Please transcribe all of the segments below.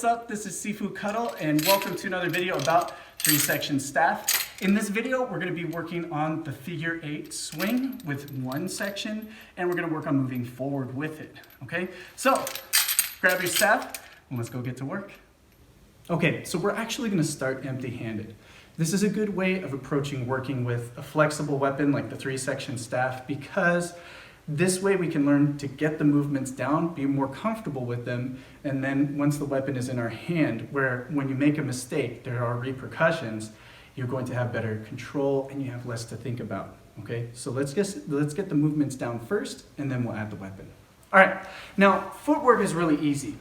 up? This is Sifu Cuddle and welcome to another video about 3-section staff. In this video, we're going to be working on the figure 8 swing with one section and we're going to work on moving forward with it. Okay, so grab your staff and let's go get to work. Okay, so we're actually going to start empty-handed. This is a good way of approaching working with a flexible weapon like the 3-section staff because this way we can learn to get the movements down, be more comfortable with them, and then once the weapon is in our hand, where when you make a mistake, there are repercussions, you're going to have better control and you have less to think about. Okay, so let's get the movements down first and then we'll add the weapon. All right, now footwork is really easy.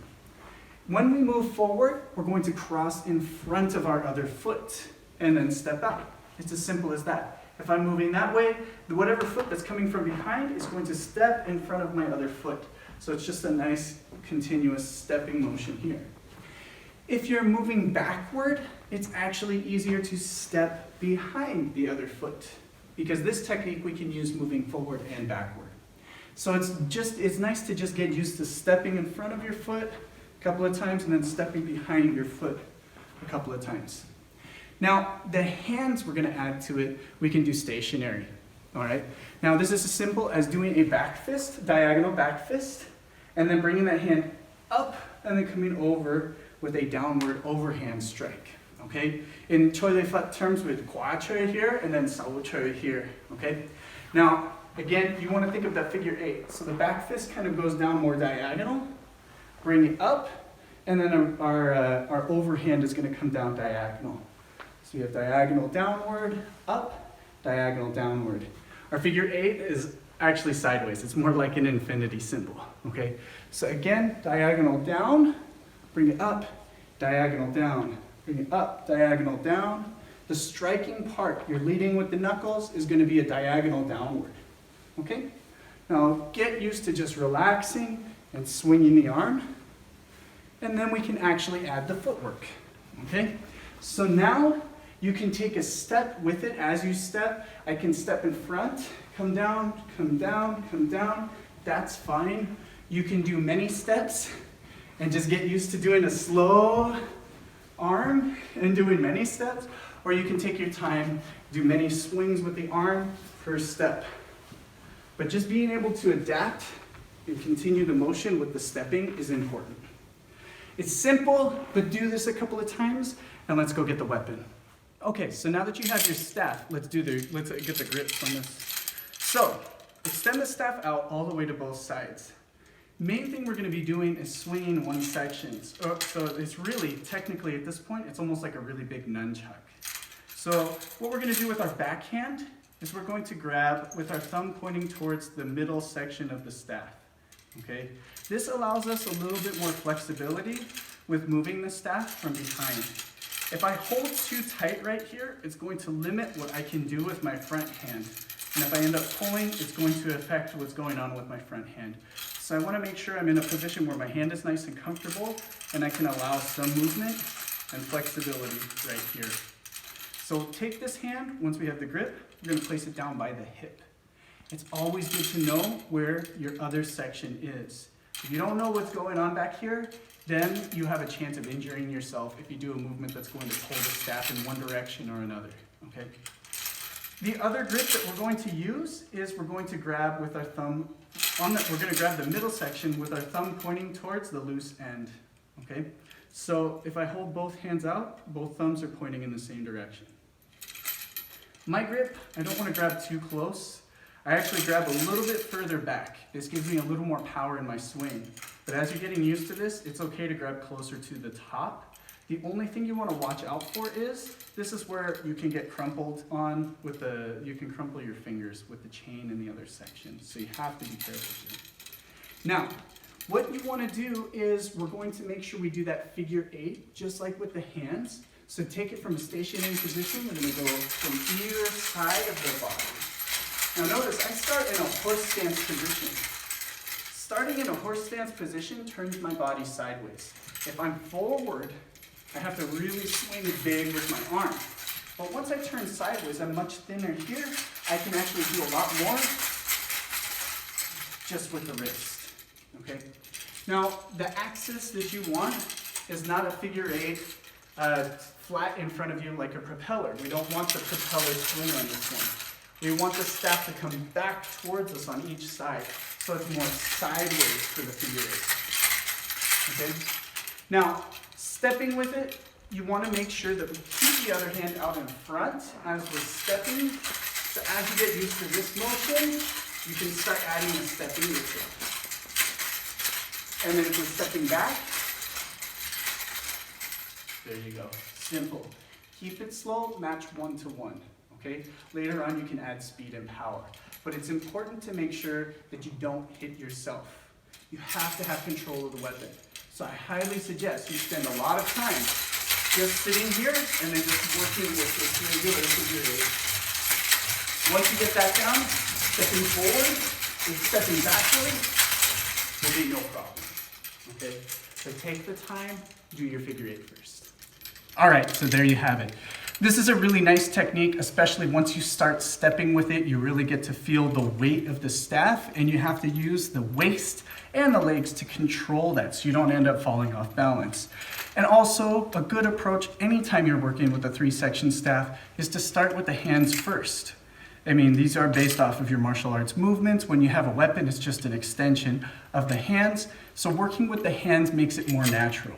When we move forward, we're going to cross in front of our other foot and then step out. It's as simple as that. If I'm moving that way, whatever foot that's coming from behind is going to step in front of my other foot. So it's just a nice continuous stepping motion here. If you're moving backward, it's actually easier to step behind the other foot because this technique we can use moving forward and backward. So it's nice to just get used to stepping in front of your foot a couple of times and then stepping behind your foot a couple of times. Now, the hands we're going to add to it, we can do stationary, all right? Now, this is as simple as doing a back fist, diagonal back fist, and then bringing that hand up and then coming over with a downward overhand strike, okay? In Choi Lei Fat terms with Gua Choi here and then Sao Choi here, okay? Now, again, you want to think of that figure 8. So the back fist kind of goes down more diagonal, bring it up, and then our overhand is going to come down diagonal. So we have diagonal downward, up, diagonal downward. Our figure 8 is actually sideways. It's more like an infinity symbol, okay? So again, diagonal down, bring it up, diagonal down, bring it up, diagonal down. The striking part, you're leading with the knuckles, is going to be a diagonal downward, okay? Now get used to just relaxing and swinging the arm, and then we can actually add the footwork, okay? So now, you can take a step with it. As you step, I can step in front, come down, come down, come down. That's fine. You can do many steps and just get used to doing a slow arm and doing many steps. Or you can take your time, do many swings with the arm per step. But just being able to adapt and continue the motion with the stepping is important. It's simple, but do this a couple of times and let's go get the weapon. Okay, so now that you have your staff, let's get the grips on this. So, extend the staff out all the way to both sides. Main thing we're going to be doing is swinging one section. So it's really, technically at this point, it's almost like a really big nunchuck. So what we're going to do with our backhand is we're going to grab with our thumb pointing towards the middle section of the staff. Okay, this allows us a little bit more flexibility with moving the staff from behind. If I hold too tight right here, it's going to limit what I can do with my front hand. And if I end up pulling, it's going to affect what's going on with my front hand. So I want to make sure I'm in a position where my hand is nice and comfortable and I can allow some movement and flexibility right here. So take this hand, once we have the grip, we're going to place it down by the hip. It's always good to know where your other section is. If you don't know what's going on back here, then you have a chance of injuring yourself if you do a movement that's going to pull the staff in one direction or another, okay? The other grip that we're going to use is we're going to grab with our thumb, we're going to grab the middle section with our thumb pointing towards the loose end, okay? So if I hold both hands out, both thumbs are pointing in the same direction. My grip, I don't want to grab too close. I actually grab a little bit further back. This gives me a little more power in my swing. But as you're getting used to this, it's okay to grab closer to the top. The only thing you want to watch out for is, this is where you can get crumpled on with you can crumple your fingers with the chain in the other section. So you have to be careful here. Now, what you want to do is we're going to make sure we do that figure 8, just like with the hands. So take it from a stationary position. We're going to go from either side of the body. Now notice, I start in a horse stance position. Starting in a horse stance position turns my body sideways. If I'm forward, I have to really swing big with my arm. But once I turn sideways, I'm much thinner here. I can actually do a lot more just with the wrist, okay? Now, the axis that you want is not a figure eight flat in front of you like a propeller. We don't want the propeller swing on this one. We want the staff to come back towards us on each side, so it's more sideways for the figure eight. Okay? Now, stepping with it, you want to make sure that we keep the other hand out in front as we're stepping. So as you get used to this motion, you can start adding a stepping with it. And then if we're stepping back, there you go. Simple. Keep it slow, match 1 to 1. Okay? Later on, you can add speed and power. But it's important to make sure that you don't hit yourself. You have to have control of the weapon. So I highly suggest you spend a lot of time just sitting here and then just working with this regular figure eight. Once you get that down, stepping forward and stepping backward will be no problem. Okay? So take the time, do your figure eight first. All right, so there you have it. This is a really nice technique, especially once you start stepping with it, you really get to feel the weight of the staff, and you have to use the waist and the legs to control that so you don't end up falling off balance. And also, a good approach anytime you're working with a 3-section staff is to start with the hands first. I mean, these are based off of your martial arts movements. When you have a weapon, it's just an extension of the hands. So working with the hands makes it more natural.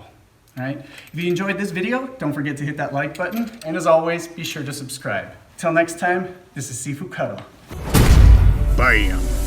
All right? If you enjoyed this video, don't forget to hit that like button. And as always, be sure to subscribe. Till next time, this is Sifu Kado. Bam.